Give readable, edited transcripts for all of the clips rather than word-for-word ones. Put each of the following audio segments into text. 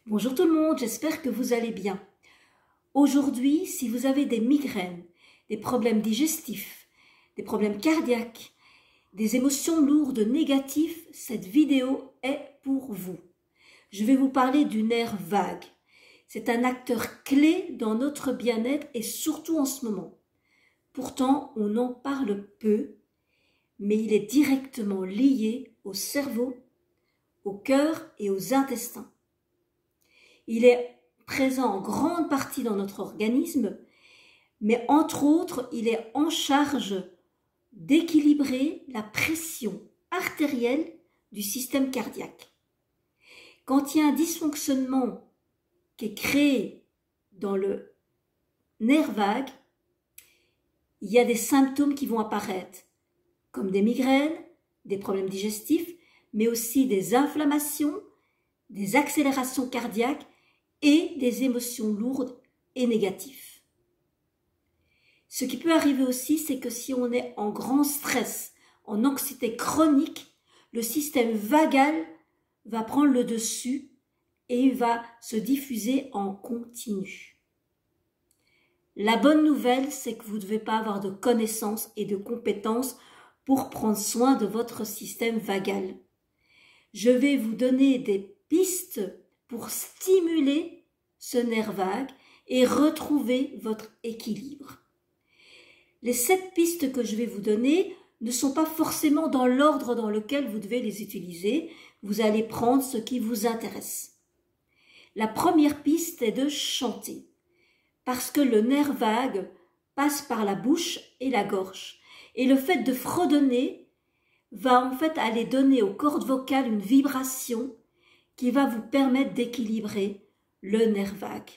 Bonjour tout le monde, j'espère que vous allez bien. Aujourd'hui, si vous avez des migraines, des problèmes digestifs, des problèmes cardiaques, des émotions lourdes négatives, cette vidéo est pour vous. Je vais vous parler du nerf vague. C'est un acteur clé dans notre bien-être et surtout en ce moment. Pourtant, on en parle peu, mais il est directement lié au cerveau, au cœur et aux intestins. Il est présent en grande partie dans notre organisme, mais entre autres, il est en charge d'équilibrer la pression artérielle du système cardiaque. Quand il y a un dysfonctionnement qui est créé dans le nerf vague, il y a des symptômes qui vont apparaître, comme des migraines, des problèmes digestifs, mais aussi des inflammations, des accélérations cardiaques et des émotions lourdes et négatives. Ce qui peut arriver aussi, c'est que si on est en grand stress, en anxiété chronique, le système vagal va prendre le dessus et va se diffuser en continu. La bonne nouvelle, c'est que vous ne devez pas avoir de connaissances et de compétences pour prendre soin de votre système vagal. Je vais vous donner des pistes pour stimuler ce nerf vague et retrouver votre équilibre. Les 7 pistes que je vais vous donner ne sont pas forcément dans l'ordre dans lequel vous devez les utiliser. Vous allez prendre ce qui vous intéresse. La première piste est de chanter, parce que le nerf vague passe par la bouche et la gorge. Et le fait de fredonner va en fait aller donner aux cordes vocales une vibration qui va vous permettre d'équilibrer le nerf vague.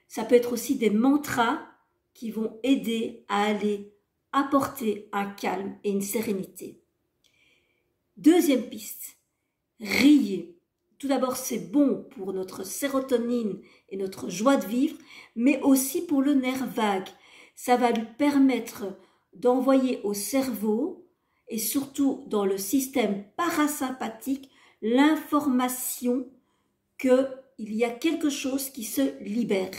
Ça peut être aussi des mantras qui vont aider à aller apporter un calme et une sérénité. Deuxième piste, riez. Tout d'abord, c'est bon pour notre sérotonine et notre joie de vivre, mais aussi pour le nerf vague. Ça va lui permettre d'envoyer au cerveau et surtout dans le système parasympathique l'information qu'il y a quelque chose qui se libère.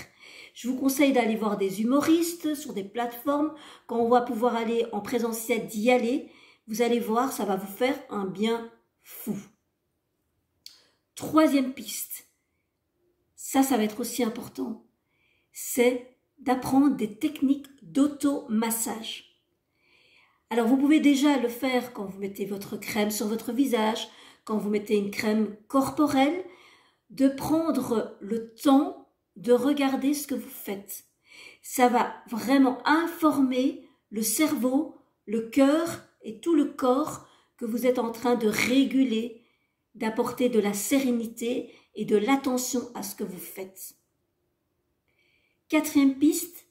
Je vous conseille d'aller voir des humoristes sur des plateformes. Quand on va pouvoir aller en présentiel, d'y aller. Vous allez voir, ça va vous faire un bien fou. Troisième piste, ça va être aussi important, c'est d'apprendre des techniques d'auto-massage. Alors vous pouvez déjà le faire quand vous mettez votre crème sur votre visage, quand vous mettez une crème corporelle, de prendre le temps de regarder ce que vous faites. Ça va vraiment informer le cerveau, le cœur et tout le corps que vous êtes en train de réguler, d'apporter de la sérénité et de l'attention à ce que vous faites. Quatrième piste,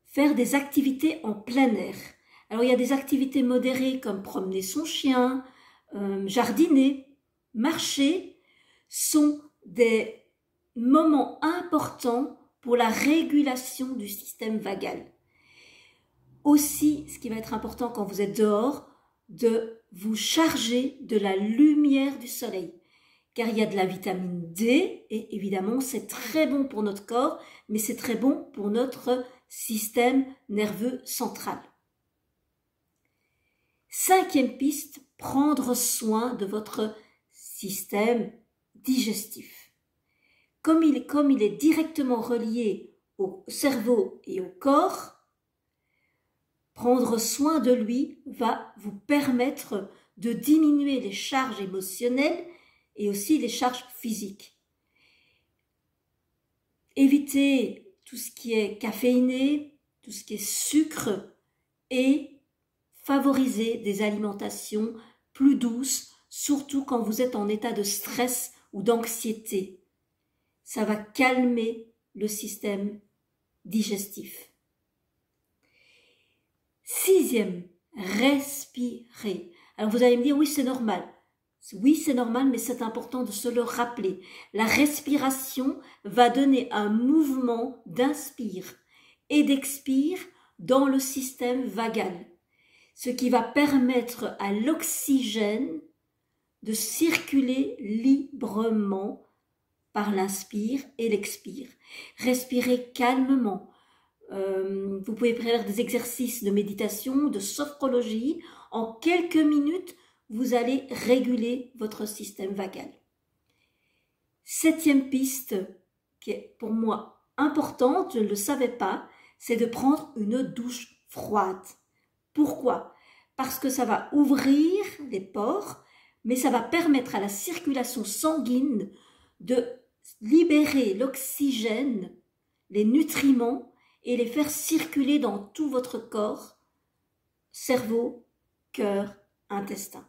faire des activités en plein air. Alors il y a des activités modérées comme promener son chien, jardiner, marcher, sont des moments importants pour la régulation du système vagal. Aussi, ce qui va être important quand vous êtes dehors, de vous charger de la lumière du soleil, car il y a de la vitamine D et évidemment c'est très bon pour notre corps, mais c'est très bon pour notre système nerveux central. Cinquième piste, prendre soin de votre système digestif. Comme il est directement relié au cerveau et au corps, prendre soin de lui va vous permettre de diminuer les charges émotionnelles et aussi les charges physiques. Évitez tout ce qui est caféiné, tout ce qui est sucre et favoriser des alimentations plus douces, surtout quand vous êtes en état de stress ou d'anxiété. Ça va calmer le système digestif. Sixième, respirer. Alors vous allez me dire, oui c'est normal. Oui c'est normal, mais c'est important de se le rappeler. La respiration va donner un mouvement d'inspire et d'expire dans le système vagal, ce qui va permettre à l'oxygène de circuler librement par l'inspire et l'expire. Respirez calmement. Vous pouvez faire des exercices de méditation, de sophrologie. En quelques minutes, vous allez réguler votre système vagal. 7e piste, qui est pour moi importante, je ne le savais pas, c'est de prendre une douche froide. Pourquoi? Parce que ça va ouvrir les pores, mais ça va permettre à la circulation sanguine de libérer l'oxygène, les nutriments et les faire circuler dans tout votre corps, cerveau, cœur, intestin.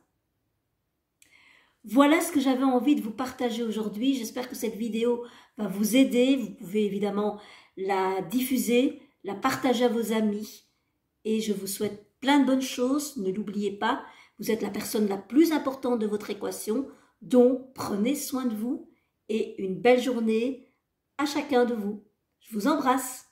Voilà ce que j'avais envie de vous partager aujourd'hui. J'espère que cette vidéo va vous aider. Vous pouvez évidemment la diffuser, la partager à vos amis. Et je vous souhaite plein de bonnes choses. Ne l'oubliez pas, vous êtes la personne la plus importante de votre équation. Donc, prenez soin de vous et une belle journée à chacun de vous. Je vous embrasse.